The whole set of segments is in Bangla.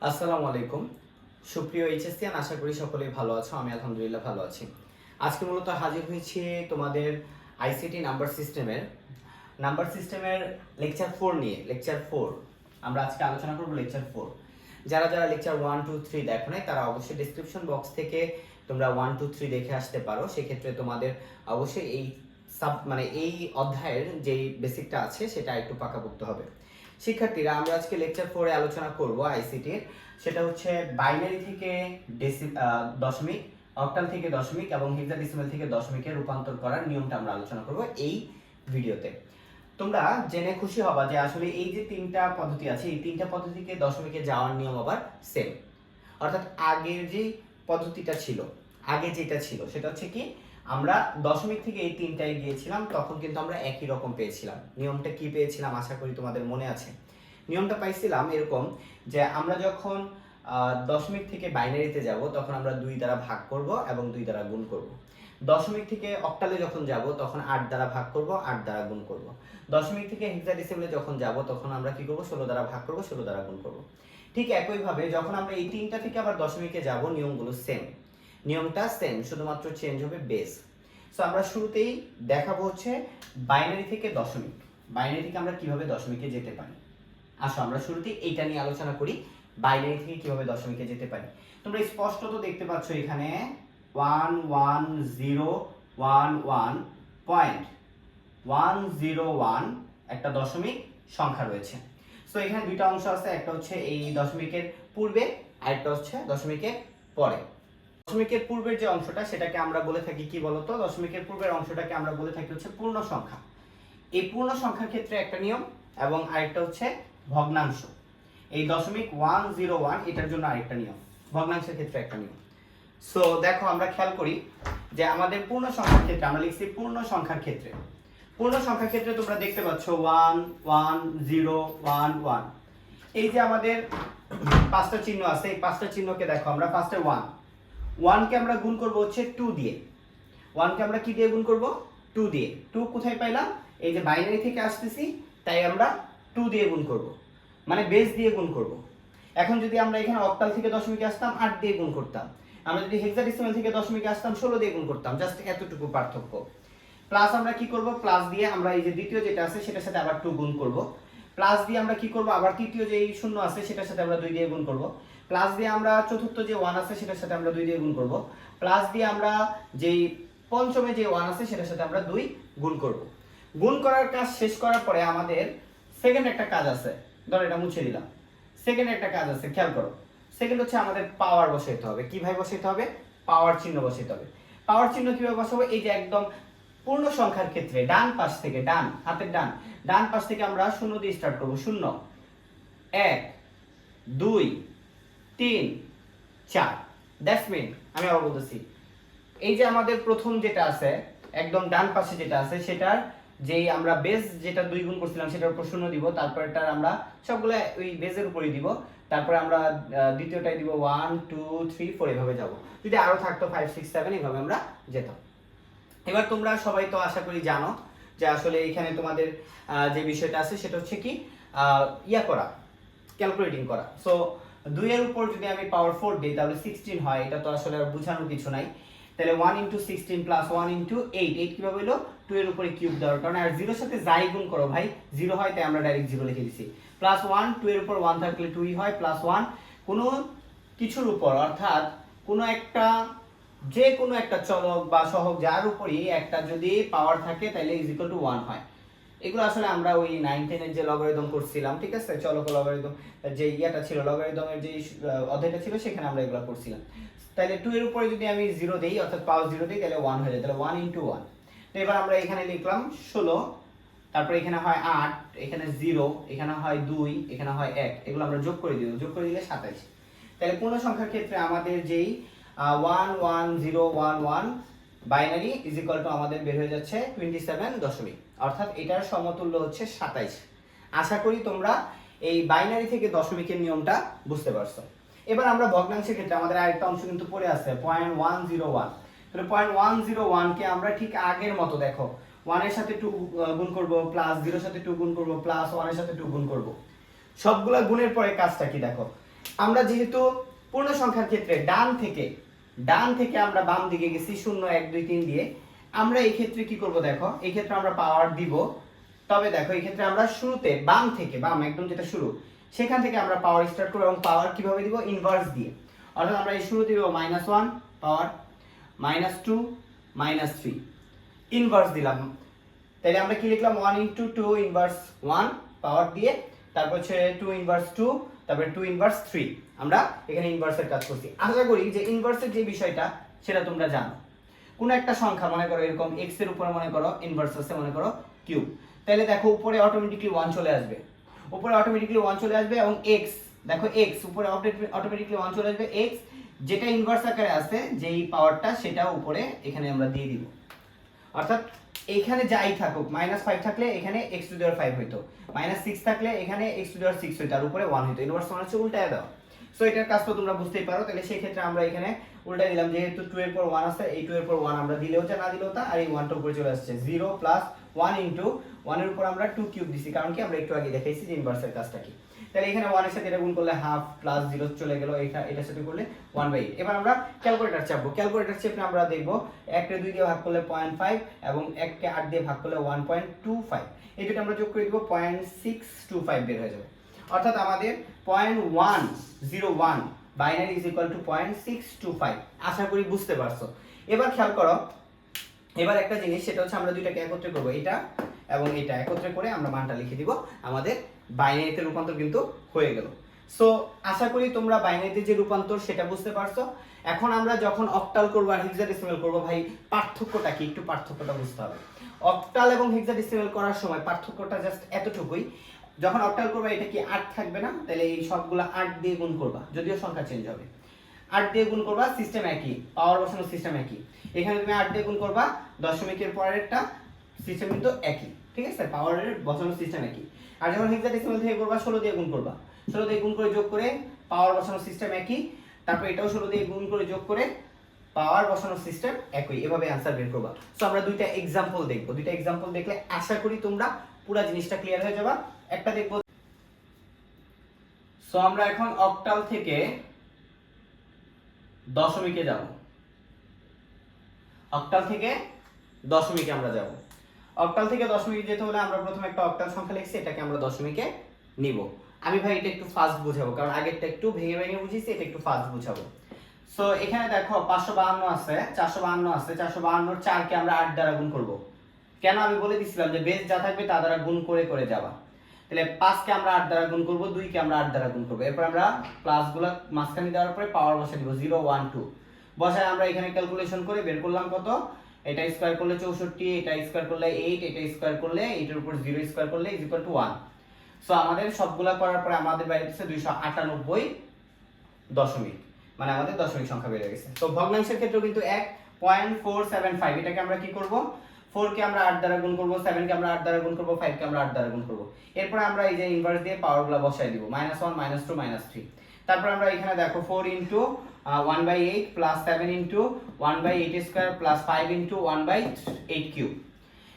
আসসালামু আলাইকুম সুপ্রিয় এইচএসসিয়ান, আশা করি সকলেই ভালো আছো। আমি আলহামদুলিল্লাহ ভালো আছি। আজকে মূলত হাজির হয়েছি তোমাদের আইসিটি নাম্বার সিস্টেমের লেকচার 4 নিয়ে। লেকচার 4 আমরা আজকে আলোচনা করব। লেকচার 4 যারা যারা লেকচার 1, 2, 3 দেখো নাই তারা অবশ্যই ডেসক্রিপশন বক্স থেকে তোমরা 1, 2, 3 দেখে আসতে পারো। সেক্ষেত্রে তোমাদের অবশ্যই এই অধ্যায়ের যেই বেসিকটা আছে সেটা একটু পাকাপোক্ত হবে। শিক্ষার্থীরা, আমরা আজকে লেকচার 4 এ আলোচনা করব আইসিটির। সেটা হচ্ছে বাইনারি থেকে দশমিক, অক্টাল থেকে দশমিক এবং হেক্সাডেসিমাল থেকে দশমিকে রূপান্তর করার নিয়মটা আমরা আলোচনা করব এই ভিডিওতে। তোমরা জেনে খুশি হবা যে আসলে এই যে তিনটা পদ্ধতি আছে, এই তিনটা পদ্ধতিকে দশমিকে যাওয়ার নিয়ম আবার সেম। অর্থাৎ আগের যে পদ্ধতিটা ছিল, আগে যেটা ছিল সেটা হচ্ছে কি, আমরা দশমিক থেকে এই তিনটায় গিয়েছিলাম, তখন কিন্তু আমরা একই রকম পেয়েছিলাম। নিয়মটা কি পেয়েছিলাম আশা করি তোমাদের মনে আছে। নিয়মটা পাইছিলাম এরকম যে আমরা যখন দশমিক থেকে বাইনারিতে যাব তখন আমরা 2 দ্বারা ভাগ করব এবং 2 দ্বারা গুণ করব। দশমিক থেকে অক্টালে যখন যাব তখন 8 দ্বারা ভাগ করব, 8 দ্বারা গুণ করব। দশমিক থেকে হেক্সাডেসিমালে যখন যাব তখন আমরা কি করব, 16 দ্বারা ভাগ করব, 16 দ্বারা গুণ করব। ঠিক একইভাবে যখন আমরা এই তিনটা থেকে আবার দশমিকে যাব, নিয়মগুলো সেম, নিয়মটা সেম, শুধুমাত্র চেঞ্জ হবে বেস। সো আমরা শুরুতেই দেখাবো হচ্ছে বাইনারি থেকে দশমিক। বাইনারি থেকে আমরা কিভাবে দশমিকে যেতে পারি। আসো আমরা শুরুতেই এইটা নিয়ে আলোচনা করি, বাইনারি থেকে কিভাবে দশমিকে যেতে পারি। তোমরা স্পষ্টত দেখতে পাচ্ছ এখানে 11011.101 একটা দশমিক সংখ্যা রয়েছে। সো এখানে দুইটা অংশ আছে, একটা হচ্ছে এই দশমিকের পূর্বে, আরেকটা হচ্ছে দশমিকের পরে। দশমিকের পূর্বের যে অংশটা সেটাকে আমরা বলে থাকি কি বলতো, দশমিকের পূর্বের অংশটাকে আমরা বলে থাকি হচ্ছে পূর্ণ সংখ্যা। এই পূর্ণ সংখ্যার ক্ষেত্রে একটা নিয়ম এবং আরেকটা হচ্ছে ভগ্নাংশ। এই 0.101 এটার জন্য আরেকটা নিয়ম, ভগ্নাংশের ক্ষেত্রে একটা নিয়ম। সো দেখো আমরা খেয়াল করি যে আমাদের পূর্ণ সংখ্যার ক্ষেত্রে আমরা লিখছি পূর্ণ সংখ্যার ক্ষেত্রে। পূর্ণ সংখ্যার ক্ষেত্রে তোমরা দেখতে পাচ্ছ 1 1 0 1 1। এই যে আমাদের পাঁচটা চিহ্ন আছে, এই পাঁচটা চিহ্নকে দেখো আমরা ফার্স্টে 1 কে আমরা গুণ করব হচ্ছে 2 দিয়ে। 1 কে আমরা কি দিয়ে গুণ করব, 2 দিয়ে। 2 কোথায় পাইলাম, এই যে বাইনারি থেকে আসতেছি তাই আমরা 2 দিয়ে গুণ করব, মানে বেস দিয়ে গুণ করব। এখন যদি আমরা এখানে অক্টাল থেকে দশমিকে আসতাম 8 দিয়ে গুণ করতাম, আমরা যদি হেক্সাডেসিমাল থেকে দশমিকে আসতাম 16 দিয়ে গুণ করতাম, জাস্ট এতটুকু পার্থক্য। প্লাস আমরা কি করব, প্লাস দিয়ে আমরা এই যে দ্বিতীয় যেটা আছে সেটার সাথে আবার 2 গুণ করব। প্লাস দিয়ে আমরা কি করব, আবার তৃতীয় যে শূন্য আছে সেটার সাথে আমরা 2 দিয়ে গুণ করব। প্লাস দিয়ে আমরা চতুর্থ যে 1 আছে সেটার সাথে আমরা 2 দিয়ে গুণ করব। প্লাস দিয়ে আমরা যেই পঞ্চমে যে 1 আছে সেটার সাথে আমরা 2 গুণ করব। গুণ করার কাজ শেষ করার পরে আমাদের সেকেন্ড একটা কাজ আছে, ধরো এটা মুছে দিলাম। সেকেন্ড একটা কাজ আছে, খেয়াল করো। সেকেন্ড হচ্ছে আমাদের পাওয়ার বসাইতে হবে। কিভাবে বসাইতে হবে, পাওয়ার চিহ্ন বসাইতে হবে। পাওয়ার চিহ্ন কিভাবে বসাবো, এই যে একদম পূর্ণ সংখ্যার ক্ষেত্রে ডান পাশ থেকে, ডান হাতের ডান পাশ থেকে আমরা 0 দিয়ে স্টার্ট করব। 0 1 2 3 4। দ্যাটস মিন, আমি আবার বলতেছি, এই যে আমাদের প্রথম যেটা আছে একদম ডান পাশে যেটা আছে সেটার যেই আমরা বেস যেটা 2 গুণ করছিলাম সেটার উপর 0 দিব, তারপর এটা আমরা সবগুলো ওই বেসের উপরই দিব, তারপরে আমরা দ্বিতীয়টাই দিব 1 2 3 4 এভাবে যাব। যদি আরো থাকতো 5 6 7 এভাবে আমরা যেতাম। এবার তোমরা সবাই তো আশা করি জানো যে আসলে এখানে তোমাদের যে বিষয়টা আছে সেটা হচ্ছে কি ক্যালকুলেটিং করা। সো 2 এর উপর যদি আমি পাওয়ার 4 দিই তাহলে 16 হয়। এটা তো আসলে আর বোঝানোর কিছু নাই। তাহলে 1 * 16 + 1 * 8, 8 কিভাবে হলো, 2 এর উপরে কিউব দেওয়ার কারণে। আর 0 এর সাথে যাই গুণ করো ভাই 0 হয়, তাই আমরা ডাইরেক্ট 0 লিখে দিছি। +1, 2 এর উপর 1 থাকলে 2ই হয়, +1 কোনো কিছুর উপর, অর্থাৎ কোনো একটা, যে কোনো একটা চলক বা সহগ যার উপরই একটা যদি পাওয়ার থাকে তাহলে = 1 হয়। এগুলো আসলে আমরা ওই 9 10 এর যে লগারিদম করছিলাম, ঠিক আছে, চলক লগারিদম যে ইয়াটা ছিল, লগারিদমের যে অধ্যায়টা ছিল সেখানে আমরা এগুলো করছিলাম। তাহলে 2 এর উপরে যদি আমি 0 দেই, অর্থাৎ পাওয়ার 0 দেই, তাহলে 1 হয়ে যায়। তাহলে 1 * 1। তো এবার আমরা এখানে লিখলাম 16, তারপর এখানে হয় 8, এখানে 0, এখানে হয় 2, এখানে হয় 1। এগুলো আমরা যোগ করে দিই, যোগ করে দিলে 27। তাহলে পূর্ণ সংখ্যার ক্ষেত্রে আমাদের যেই 11011 বাইনারি = আমাদের বের হয়ে যাচ্ছে 27 দশমিক, অর্থাৎ এটার সমতুল্য হচ্ছে 27। আশা করি তোমরা এই বাইনারি থেকে দশমিকের নিয়মটা বুঝতে পারছো। এবার আমরা ভগ্নাংশের ক্ষেত্রে আমাদের আরেকটা অংশ কিন্তু পড়ে আছে 0.101। তাহলে 0.101 কে আমরা ঠিক আগের মতো দেখো 1 এর সাথে 2 গুণ করব, প্লাস 0 এর সাথে 2 গুণ করব, প্লাস 1 এর সাথে 2 গুণ করব। সবগুলা গুণের পরে কাজটা কি দেখো, আমরা যেহেতু পূর্ণ সংখ্যার ক্ষেত্রে ডান থেকে আমরা বাম দিকে গেছি 0 1 2 3 দিয়ে, আমরা এই ক্ষেত্রে কি করব দেখো, এই ক্ষেত্রে আমরা পাওয়ার দিব। তবে দেখো এই ক্ষেত্রে আমরা শুরুতে বাম একদম যেটা শুরু সেখান থেকে আমরা পাওয়ার স্টার্ট করব, এবং পাওয়ার কিভাবে দিব, ইনভার্স দিয়ে। অর্থাৎ আমরা এই শুরুতে দিব -1 পাওয়ার, -2 -3 ইনভার্স দিলাম। তাহলে আমরা কি লিখলাম, 1 * 2 ইনভার্স 1 পাওয়ার দিয়ে, তারপর হচ্ছে 2 ইনভার্স 2, তারপরে 2 ইনভার্স 3। আমরা এখানে ইনভার্সের কাজ করছি। আশা করি যে ইনভার্সের যে বিষয়টা সেটা তোমরা জানো। কোন একটা সংখ্যা মনে করো এরকম x এর উপরে মনে করো ইনভার্স আছে, মনে করো কিউব, তাহলে দেখো উপরে অটোমেটিক্যালি 1 চলে আসবে, এবং x দেখো x উপরে অটোমেটিক্যালি 1 চলে আসবে, x যেটা ইনভার্স আকারে আছে যেই পাওয়ারটা সেটা উপরে এখানে আমরা দিয়ে দিব। অর্থাৎ এখানে যাই থাকুক, -5 থাকলে এখানে x⁵ হইতো, -6 থাকলে এখানে x⁵ হইতো, আর উপরে 1 হইতো। ইনভার্স মানে হচ্ছে উল্টায় দাও। সো এটার কাজ তো তোমরা বুঝতেই পারো। তাহলে সেই ক্ষেত্রে আমরা এখানে উল্টায় দিলাম, যেহেতু 2 এর পর 1 আছে, এই 2 এর পর 1 আমরা দিলেও যা না দিলেও তা, আর এই 1টা উপরে চলে আসছে। 0 + 1 * 1 এর উপর আমরা 2 কিউব দিছি, কারণ কি আমরা একটু আগে দেখাইছি যে ইনভার্সের কাজটা কি। তাহলে এখানে 1 এর সাথে এটা গুণ করলে হাফ, প্লাস 0 চলে গেল, এটার সাথে করলে 1/8। এবার আমরা ক্যালকুলেটর চাপবো। ক্যালকুলেটর চেপে আমরা দেখব 1 কে 2 দিয়ে ভাগ করলে 0.5, এবং 1 কে 8 দিয়ে ভাগ করলে 1.25। এই দুটো আমরা যোগ করে দিব, 0.625 বের হয়ে যাবে। অর্থাৎ আমাদের 0.101 বাইনারি ইজ ইকুয়াল টু 0.625। আশা করি বুঝতে পারছো। এবার খেয়াল করো, এবার একটা জিনিস, সেটা হচ্ছে আমরা দুইটাকে একত্রে করব, এটা এবং এটা একত্রে করে আমরা মানটা লিখে দিব। আমাদের বাইনারিতে রূপান্তর কিন্তু হয়ে গেল। সো আশা করি তোমরা বাইনারিতে যে রূপান্তর সেটা বুঝতে পারছো। এখন আমরা যখন অক্টাল করব আর হেক্সাডেসিমাল করব, ভাই পার্থক্যটা কি, একটু পার্থক্যটা বুঝতে হবে। অক্টাল এবং হেক্সাডেসিমাল করার সময় পার্থক্যটা জাস্ট এতটুকুই, যখন অক্টাল করবা এটা কি 8 থাকবে না, তাহলে এই সবগুলা 8 দিয়ে গুণ করবা, যদিও সংখ্যা চেঞ্জ হবে। 8 দিয়ে গুণ করবা, সিস্টেম একই, পাওয়ার বসানোর সিস্টেম একই। এখানে তুমি 8 দিয়ে গুণ করবা, দশমিকের পরেরটা সিস্টেম কিন্তু একই, ঠিক আছে, পাওয়ারের বসানোর সিস্টেম একই। আর যখন হেক্সাডেসিমাল থেকে করবা, 16 দিয়ে গুণ করবা, 16 দিয়ে গুণ করে যোগ করে পাওয়ার বসানোর সিস্টেম একই, তারপর এটাও 16 দিয়ে গুণ করে যোগ করে পাওয়ার বসানোর সিস্টেম একই। এভাবে অ্যানসার বের করবা। সো আমরা দুইটা एग्जांपल দেখব, দুইটা एग्जांपल দেখলে আশা করি তোমরা পুরো জিনিসটা ক্লিয়ার হয়ে যাবে। একটা দেখব। সো আমরা এখন অক্টাল থেকে দশমিকে যাব, অক্টাল থেকে দশমিকে আমরা যাব। অক্টাল থেকে দশমিকে যেতে হলে আমরা প্রথমে একটা অক্টাল সংখ্যা লিখছি, এটাকে আমরা দশমিকে নিব। আমি ভাই এটা একটু ফাস্ট বুঝাবো, কারণ আগেরটা একটু ভেঙে ভেঙে বুঝিয়েছি, এটা একটু ফাস্ট বুঝাবো। সো এখানে দেখো 552 আছে, 452 আছে, 452 4 কে আমরা 8 দ্বারা গুণ করব। কেন, আমি বলে দিছিলাম যে বেস যা থাকবে তা দ্বারা গুণ করে করে যাবা। তাহলে 5 কে আমরা 8 দ্বারা গুণ করব, 2 কে আমরা 8 দ্বারা গুণ করব। এরপর আমরা প্লাসগুলো মাঝখানে দেওয়ার পরে পাওয়ার বসাই দিব, 0 1 2 বসায় আমরা এখানে ক্যালকুলেশন করে বের করলাম কত, এটা স্কয়ার করলে 64, এটা স্কয়ার করলে 8, এটা স্কয়ার করলে 8 এর উপর 0 স্কয়ার করলে ইজ ইকুয়াল টু 1। সো আমাদের সবগুলা করার পরে আমাদের বাইরে হচ্ছে 298 দশমিক, মানে আমাদের দশমিক সংখ্যা বেড়ে গেছে। তো ভগ্নাংশের ক্ষেত্রেও কিন্তু 1.475, এটাকে আমরা কি করব, 4 কে আমরা 8 দ্বারা গুণ করব, 7 কে আমরা 8 দ্বারা গুণ করব, 5 কে আমরা 8 দ্বারা গুণ করব। এরপর আমরা এই যে ইনভার্স দিয়ে পাওয়ারগুলো বসাই দিব, -1 -2 -3। তারপর আমরা এখানে দেখো 4 * 1/8 প্লাস 7 * 1/8 স্কয়ার প্লাস 5 * 1/8 কিউব।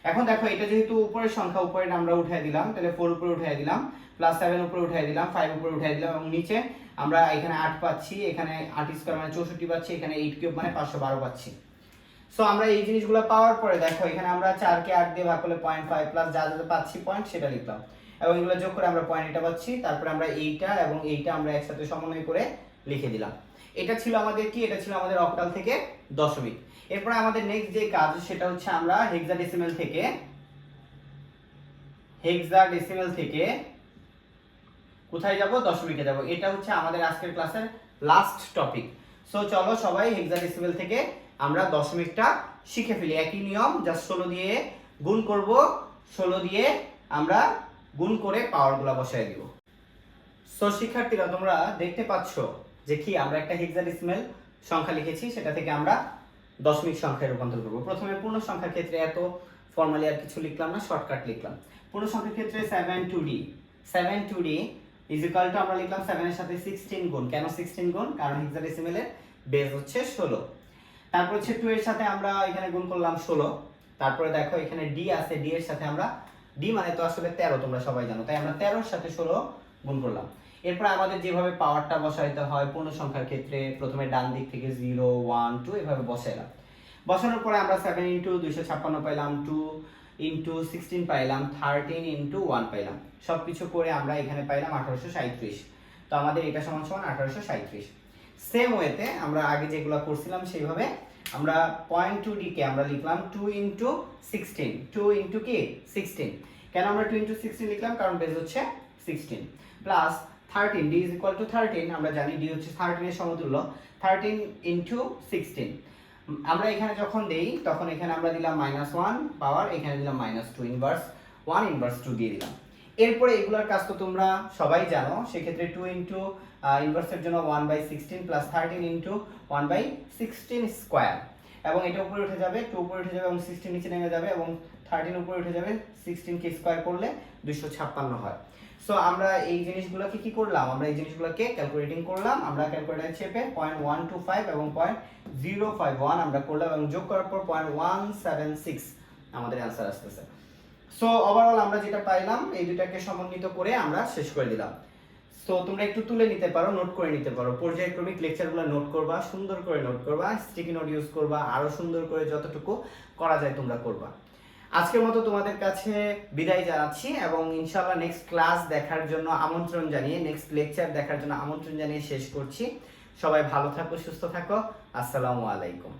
এখন দেখো এটা যেহেতু উপরের সংখ্যা, উপরে আমরা উঠাই দিলাম, তাহলে 4 উপরে উঠাই দিলাম, প্লাস 7 উপরে উঠাই দিলাম, 5 উপরে উঠাই দিলাম, এবং নিচে আমরা এখানে 8 পাচ্ছি, এখানে 8 স্কয়ার মানে 64 পাচ্ছি, এখানে 8 কিউব মানে 512 পাচ্ছি। সো আমরা এই জিনিসগুলো পাওয়ার পরে দেখো এখানে আমরা 4 কে 8 দিয়ে ভাগ করলে 0.5 প্লাস যা যা পাচ্ছি পয়েন্ট সেটা লিখলাম, এবং এগুলো যোগ করে আমরা পয়েন্ট এটা পাচ্ছি। তারপর আমরা এইটা এবং এইটা আমরা একসাথে সমন্বয় করে লিখে দিলাম। এটা ছিল আমাদের কি, এটা ছিল আমাদের অক্টাল থেকে দশমিক। এরপর আমাদের নেক্সট যে কাজ সেটা হচ্ছে আমরা হেক্সাডেসিমাল থেকে কোথায় যাব, দশমিকে যাব। এটা হচ্ছে আমাদের আজকের ক্লাসের লাস্ট টপিক। সো চলো সবাই হেক্সাডেসিমাল থেকে আমরা দশমিকটা শিখে ফেলি। একই নিয়ম, জাস্ট 16 দিয়ে গুণ করব, 16 দিয়ে আমরা গুণ করে পাওয়ারগুলো বসায় দিব। সো শিক্ষার্থীরা তোমরা দেখতে পাচ্ছ যে কি আমরা একটা হেক্সাডেসিমাল সংখ্যা লিখেছি, সেটা থেকে আমরা দশমিক সংখ্যায় রূপান্তর করব। প্রথমে পূর্ণ সংখ্যার ক্ষেত্রে এত ফর্মালি আর কিছু লিখলাম না, শর্টকাট লিখলাম। পূর্ণ সংখ্যার ক্ষেত্রে 7 2d ইজ ইকুয়াল টু আমরা লিখলাম 7 এর সাথে 16 গুণ। কেন 16 গুণ, কারণ হেক্সাডেসিমালের বেস হচ্ছে 16। তারপর হচ্ছে 2 এর সাথে আমরা এখানে গুণ করলাম 16। তারপরে দেখো এখানে d আছে, d এর সাথে আমরা, d মানে তো আসলে 13 তোমরা সবাই জানো, তাই আমরা 13 এর সাথে 16 গুণ করলাম। এরপর আমাদের যেভাবে পাওয়ারটা বসাইতে হয় পূর্ণ সংখ্যার ক্ষেত্রে প্রথমে ডান দিক থেকে 0 1 2 এভাবে বসাইলাম। বসানোর পরে আমরা 7 ইন্টু 256 পাইলাম, 2 ইন্টু 16 পাইলাম, 13 ইন্টু 1 পাইলাম। সব কিছু করে আমরা এখানে পাইলাম 1837। তো আমাদের এটা সমান সমান 1837। সেম ওয়েতে আমরা আগে যেগুলো করছিলাম সেইভাবে আমরা পয়েন্ট 2d কে আমরা লিখলাম 2 ইন্টু 16, 2 ইন্টু কি 16। কেন আমরা 2 ইন্টু 16 লিখলাম? কারণ বেস হচ্ছে 16 plus 13, d is equal to 13, আমরা জানি d হচ্ছে 13 এর সমতুল্য, 13 ইন্টু 16। আমরা এখানে যখন দেই তখন এখানে আমরা দিলাম -1 পাওয়ার, এখানে দিলাম -2, ইনভার্স 1 ইনভার্স 2 দিয়ে দিলাম। এরপরে এগুলোর কাজ তো তোমরা সবাই জানো, সেক্ষেত্রে 2 ইন্টু ইনভার্সের জন্য 1/16 প্লাস 13 ইন্টু 1/16 স্কোয়ার, এবং এটা উপরে উঠে যাবে, 2 উপরে উঠে যাবে এবং 16 নিচে নেমে যাবে এবং 13 উপরে উঠে যাবে, 16 কে স্কোয়ার করলে 256 হয়। সো আমরা এই জিনিসগুলোকে কি করলাম? আমরা এই জিনিসগুলোকে ক্যালকুলেটিং করলাম। আমরা ক্যালকুলেটরে চেপে 0.125 এবং 0.051 আমরা করলাম এবং যোগ করার পর 0.176 আমাদের অ্যান্সার আসতেছে। সো ওভারঅল আমরা যেটা পাইলাম এই দুটাকে সমন্বিত করে আমরা শেষ করে দিলাম। সো তোমরা একটু তুলে নিতে পারো, নোট করে নিতে পারো, পর্যায়ক্রমিক লেকচারগুলো নোট করবা, সুন্দর করে নোট করবা, স্টিকি নোট ইউজ করবা, আরো সুন্দর করে যতটুকু করা যায় তোমরা করবা। আজকের মতো তোমাদের কাছে বিদায় জানাচ্ছি এবং ইনশাআল্লাহ নেক্সট ক্লাস দেখার জন্য আমন্ত্রণ জানিয়ে, নেক্সট লেকচার দেখার জন্য আমন্ত্রণ জানিয়ে শেষ করছি। সবাই ভালো থাকো, সুস্থ থাকো, আসসালামু আলাইকুম।